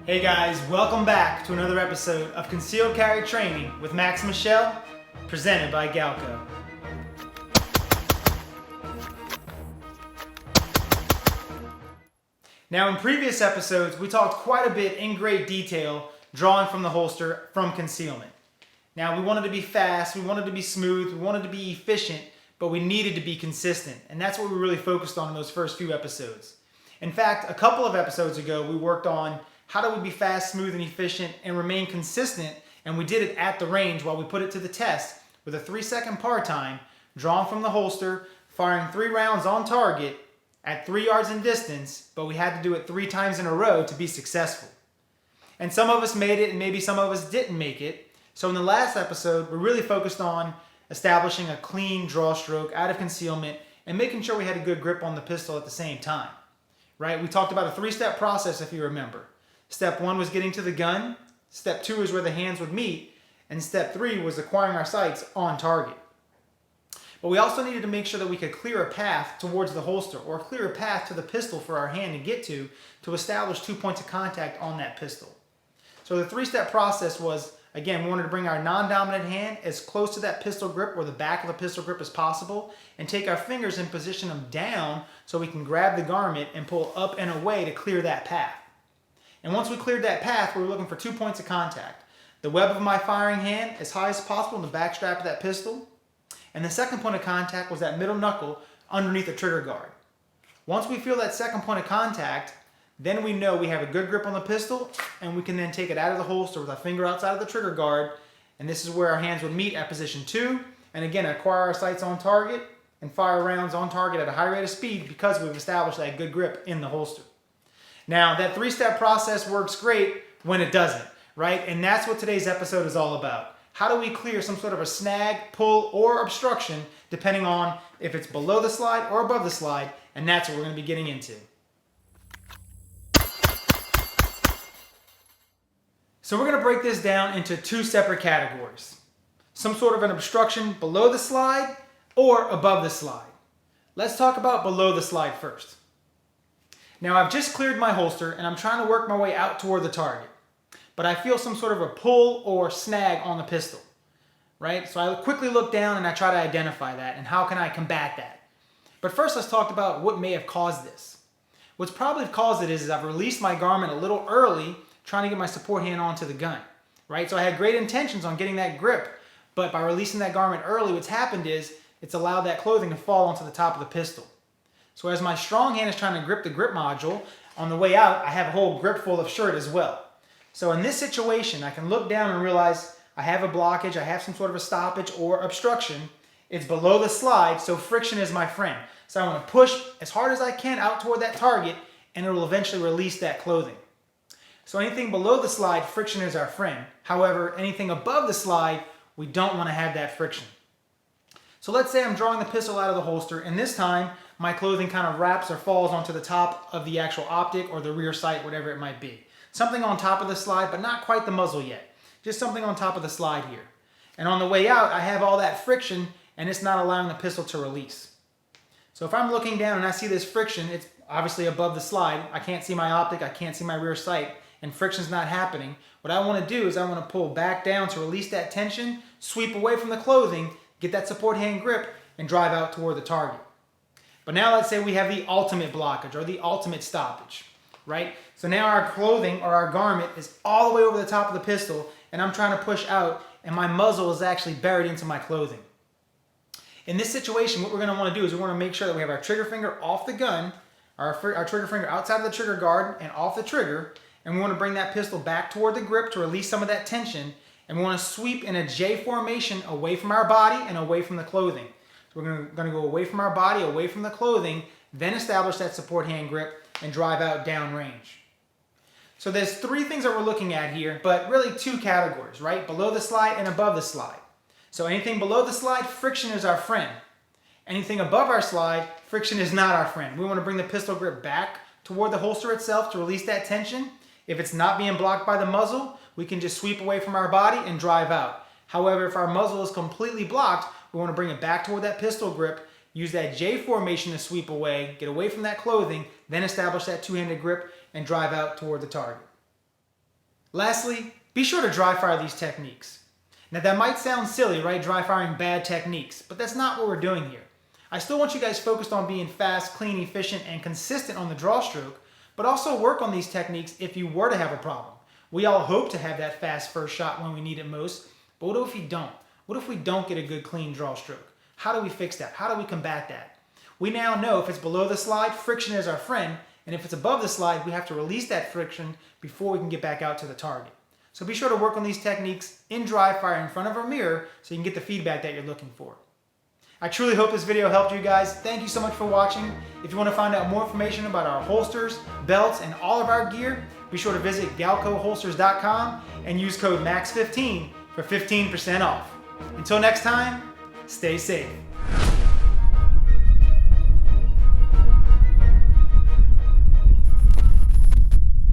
Hey guys, welcome back to another episode of Concealed Carry Training with Max Michel, presented by Galco. Now in previous episodes, we talked quite a bit in great detail drawing from the holster from concealment. Now we wanted to be fast, we wanted to be smooth, we wanted to be efficient, but we needed to be consistent. And that's what we really focused on in those first few episodes. In fact, a couple of episodes ago, we worked on how do we be fast, smooth, and efficient and remain consistent, and we did it at the range while we put it to the test with a 3-second par time, drawn from the holster, firing 3 rounds on target at 3 yards in distance, but we had to do it 3 times in a row to be successful. And some of us made it and maybe some of us didn't make it. So in the last episode, we really focused on establishing a clean draw stroke out of concealment and making sure we had a good grip on the pistol at the same time. Right? We talked about a 3-step process if you remember. Step 1 was getting to the gun, step 2 is where the hands would meet, and step 3 was acquiring our sights on target. But we also needed to make sure that we could clear a path towards the holster or clear a path to the pistol for our hand to get to establish 2 points of contact on that pistol. So the 3-step process was, again, we wanted to bring our non-dominant hand as close to that pistol grip or the back of the pistol grip as possible and take our fingers and position them down so we can grab the garment and pull up and away to clear that path. And once we cleared that path, we were looking for 2 points of contact. The web of my firing hand as high as possible in the back strap of that pistol. And the second point of contact was that middle knuckle underneath the trigger guard. Once we feel that second point of contact, then we know we have a good grip on the pistol and we can then take it out of the holster with our finger outside of the trigger guard. And this is where our hands would meet at position 2. And again, acquire our sights on target and fire rounds on target at a high rate of speed because we've established that good grip in the holster. Now, that 3-step process works great when it doesn't, right? And that's what today's episode is all about. How do we clear some sort of a snag, pull, or obstruction, depending on if it's below the slide or above the slide, and that's what we're going to be getting into. So we're going to break this down into 2 separate categories. Some sort of an obstruction below the slide or above the slide. Let's talk about below the slide first. Now I've just cleared my holster and I'm trying to work my way out toward the target, but I feel some sort of a pull or snag on the pistol, right? So I quickly look down and I try to identify that and how can I combat that. But first let's talk about what may have caused this. What's probably caused it is I've released my garment a little early trying to get my support hand onto the gun, right? So I had great intentions on getting that grip, but by releasing that garment early, what's happened is it's allowed that clothing to fall onto the top of the pistol. So as my strong hand is trying to grip the grip module, on the way out, I have a whole grip full of shirt as well. So in this situation, I can look down and realize I have a blockage, I have some sort of a stoppage or obstruction. It's below the slide, so friction is my friend. So I want to push as hard as I can out toward that target, and it will eventually release that clothing. So anything below the slide, friction is our friend. However, anything above the slide, we don't want to have that friction. So let's say I'm drawing the pistol out of the holster, and this time, my clothing kind of wraps or falls onto the top of the actual optic or the rear sight, whatever it might be. Something on top of the slide, but not quite the muzzle yet. Just something on top of the slide here. And on the way out, I have all that friction and it's not allowing the pistol to release. So if I'm looking down and I see this friction, it's obviously above the slide. I can't see my optic, I can't see my rear sight, and friction's not happening. What I want to do is I want to pull back down to release that tension, sweep away from the clothing, get that support hand grip, and drive out toward the target. But now let's say we have the ultimate blockage or the ultimate stoppage, right? So now our clothing or our garment is all the way over the top of the pistol and I'm trying to push out and my muzzle is actually buried into my clothing. In this situation, what we're going to want to do is we want to make sure that we have our trigger finger off the gun, our trigger finger outside of the trigger guard and off the trigger, and we want to bring that pistol back toward the grip to release some of that tension, and we want to sweep in a J formation away from our body and away from the clothing. We're going to go away from our body, away from the clothing, then establish that support hand grip and drive out downrange. So there's 3 things that we're looking at here, but really 2 categories, right? Below the slide and above the slide. So anything below the slide, friction is our friend. Anything above our slide, friction is not our friend. We want to bring the pistol grip back toward the holster itself to release that tension. If it's not being blocked by the muzzle, we can just sweep away from our body and drive out. However, if our muzzle is completely blocked, we want to bring it back toward that pistol grip, use that J formation to sweep away, get away from that clothing, then establish that 2-handed grip and drive out toward the target. Lastly, be sure to dry fire these techniques. Now that might sound silly, right? Dry firing bad techniques, but that's not what we're doing here. I still want you guys focused on being fast, clean, efficient, and consistent on the draw stroke, but also work on these techniques if you were to have a problem. We all hope to have that fast first shot when we need it most, but what if we don't? What if we don't get a good clean draw stroke? How do we fix that? How do we combat that? We now know if it's below the slide, friction is our friend, and if it's above the slide, we have to release that friction before we can get back out to the target. So be sure to work on these techniques in dry fire in front of a mirror so you can get the feedback that you're looking for. I truly hope this video helped you guys. Thank you so much for watching. If you want to find out more information about our holsters, belts, and all of our gear, be sure to visit galcoholsters.com and use code MAX15 for 15% off. Until next time, stay safe.